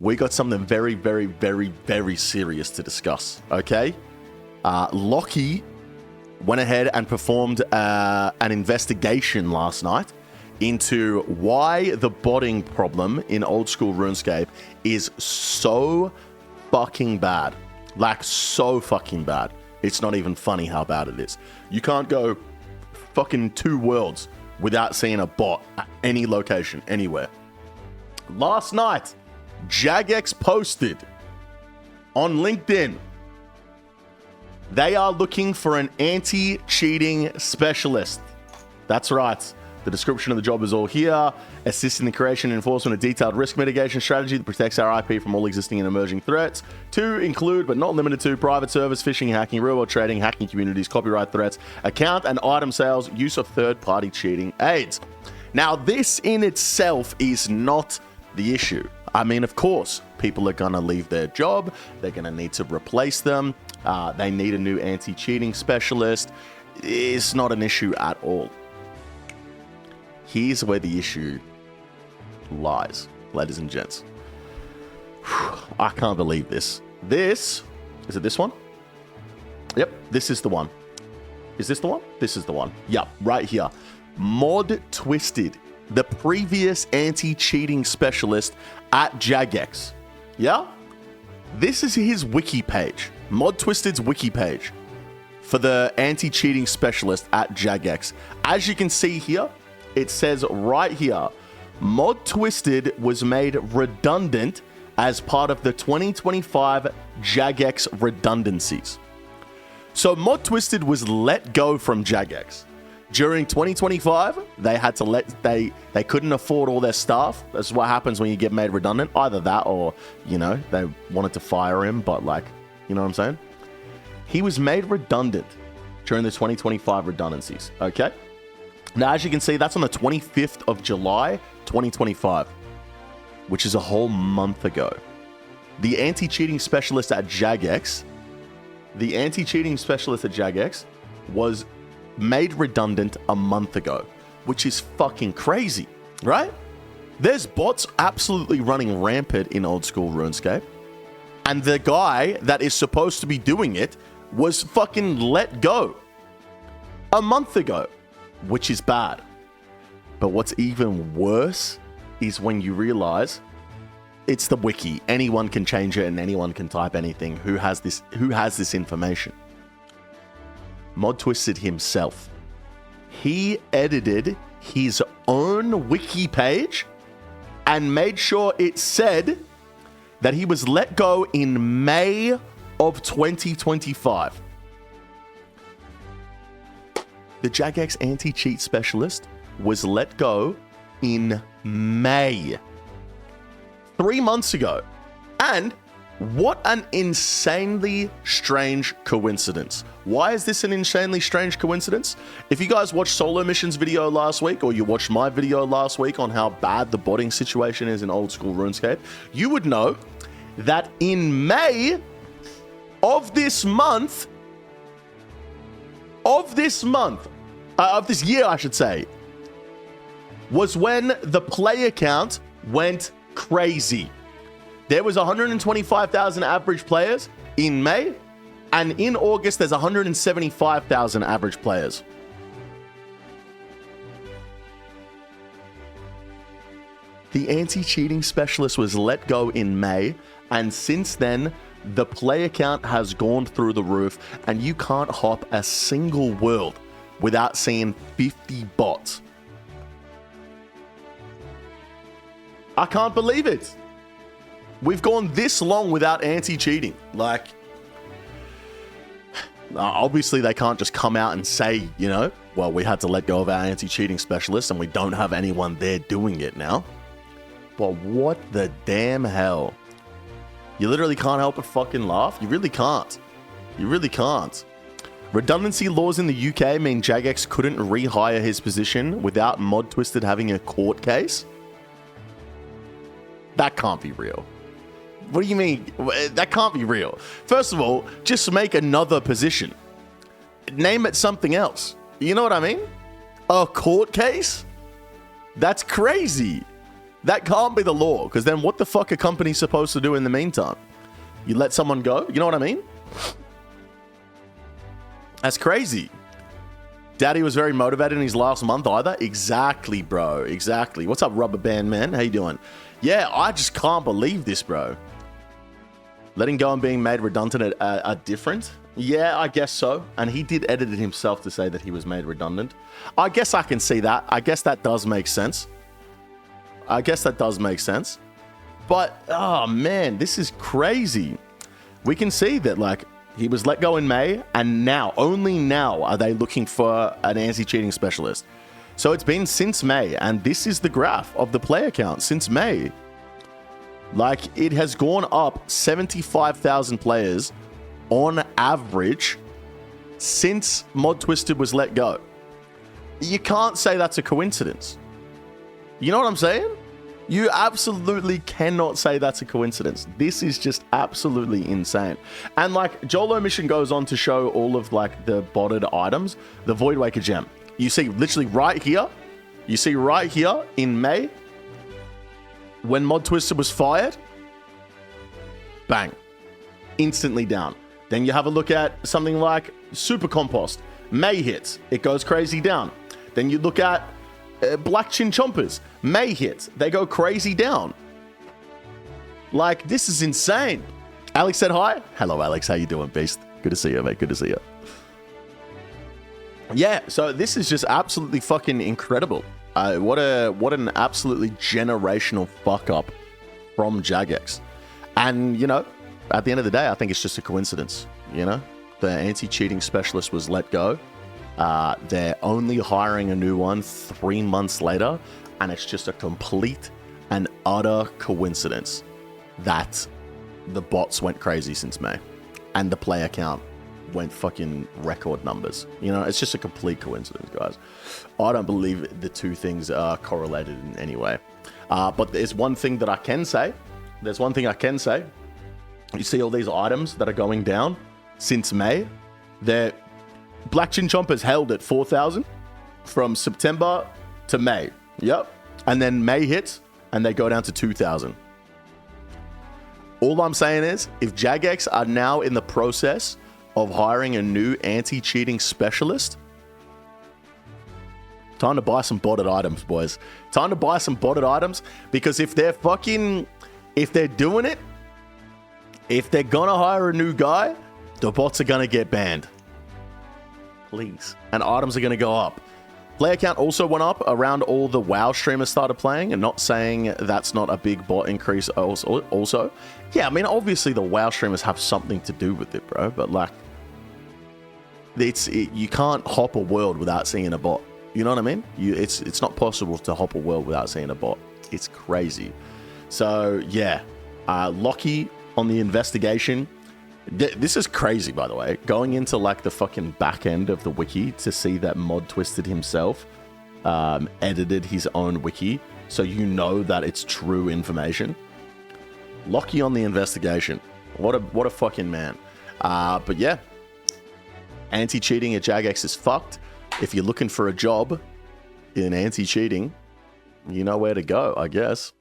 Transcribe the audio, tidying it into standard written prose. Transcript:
we got something very, very, very, very serious to discuss, okay? Lockie went ahead and performed an investigation last night into why the botting problem in old school RuneScape is so fucking bad. Like, so fucking bad. It's not even funny how bad it is. You can't go fucking 2 worlds without seeing a bot at any location, anywhere. Last night, Jagex posted on LinkedIn, they are looking for an anti-cheating specialist. That's right. The description of the job is all here. Assist in the creation and enforcement of detailed risk mitigation strategy that protects our IP from all existing and emerging threats, to include, but not limited to, private service, phishing, hacking, real-world trading, hacking communities, copyright threats, account and item sales, use of third-party cheating aids. Now, this in itself is not the issue. I mean, of course, people are going to leave their job. They're going to need to replace them. They need a new anti-cheating specialist. It's not an issue at all. Here's where the issue lies, ladies and gents. I can't believe this. Is it this one? Yep, this is the one. Is this the one? This is the one. Yep, right here. Mod Twisted, the previous anti-cheating specialist at Jagex. Yeah? This is his wiki page. Mod Twisted's wiki page for the anti-cheating specialist at Jagex. As you can see here, it says right here, Mod Twisted was made redundant as part of the 2025 Jagex redundancies. So Mod Twisted was let go from Jagex. During 2025, they had to they couldn't afford all their staff. That's what happens when you get made redundant. Either that or, you know, they wanted to fire him, but like, you know what I'm saying? He was made redundant during the 2025 redundancies, okay? Now, as you can see, that's on the 25th of July, 2025, which is a whole month ago. The anti-cheating specialist at Jagex, was made redundant a month ago, which is fucking crazy, right? There's bots absolutely running rampant in old school RuneScape, and the guy that is supposed to be doing it was fucking let go a month ago, which is bad. But what's even worse is when you realize it's the wiki. Anyone can change it and anyone can type anything. Who has this information? Mod Twisted himself. He edited his own wiki page and made sure it said that he was let go in May of 2025. The Jagex anti-cheat specialist was let go in May. 3 months ago. And what an insanely strange coincidence. Why is this an insanely strange coincidence? If you guys watched Solo Mission's video last week, or you watched my video last week on how bad the botting situation is in old school RuneScape, you would know that in May of this year, I should say, was when the player count went crazy. There was 125,000 average players in May, and in August there's 175,000 average players. The anti-cheating specialist was let go in May, and since then the player count has gone through the roof, and you can't hop a single world without seeing 50 bots. I can't believe it. We've gone this long without anti-cheating. Like, obviously they can't just come out and say, you know, well, we had to let go of our anti-cheating specialist and we don't have anyone there doing it now. But what the damn hell? You literally can't help but fucking laugh. You really can't. You really can't. Redundancy laws in the UK mean Jagex couldn't rehire his position without Mod Twisted having a court case. That can't be real. What do you mean? That can't be real. First of all, just make another position. Name it something else. You know what I mean? A court case? That's crazy. That can't be the law, because then what the fuck are companies supposed to do in the meantime? You let someone go? You know what I mean? That's crazy. Daddy was very motivated in his last month either. Exactly, bro. Exactly. What's up, Rubber Band Man? How you doing? Yeah, I just can't believe this, bro. Letting go and being made redundant are different. Yeah, I guess so. And he did edit it himself to say that he was made redundant. I guess I can see that. I guess that does make sense. But, oh man, this is crazy. We can see that, like, he was let go in May, and now, only now, are they looking for an anti-cheating specialist. So it's been since May, and this is the graph of the player count since May. Like, it has gone up 75,000 players on average since Mod Twisted was let go. You can't say that's a coincidence. You know what I'm saying? You absolutely cannot say that's a coincidence. This is just absolutely insane. And like, Jolo Mission goes on to show all of like the botted items. The Void Waker gem. You see literally right here. You see right here in May, when Mod Twisted was fired, bang, instantly down. Then you have a look at something like Super Compost. May hits, it goes crazy down. Then you look at Black Chin Chompers. May hits, they go crazy down. Like, this is insane. Alex said hi. Hello, Alex. How you doing, beast? Good to see you, mate. Good to see you. Yeah, so this is just absolutely fucking incredible. What an absolutely generational fuck up from Jagex. And, you know, at the end of the day, I think it's just a coincidence, you know? The anti-cheating specialist was let go. They're only hiring a new one 3 months later, and it's just a complete and utter coincidence that the bots went crazy since May, and the player count went fucking record numbers. You know, it's just a complete coincidence, guys. I don't believe the two things are correlated in any way. But there's one thing that I can say. You see all these items that are going down since May? They're Black Chin Chompers held at 4,000 from September to May. Yep. And then May hits and they go down to 2,000. All I'm saying is, if Jagex are now in the process of hiring a new anti-cheating specialist, time to buy some botted items, boys. Time to buy some botted items, because if they're doing it, if they're gonna hire a new guy, the bots are gonna get banned. Please. And items are going to go up. Player count also went up around all the WoW streamers started playing, and not saying that's not a big bot increase also. Yeah, I mean, obviously the WoW streamers have something to do with it, bro, but like, you can't hop a world without seeing a bot. You know what I mean? It's not possible to hop a world without seeing a bot. It's crazy. So yeah, Lockie on the investigation. This is crazy, by the way. Going into like the fucking back end of the wiki to see that Mod Twisted himself edited his own wiki, so you know that it's true information. Lockie on the investigation. What a fucking man. But yeah, anti-cheating at Jagex is fucked. If you're looking for a job in anti-cheating, you know where to go, I guess.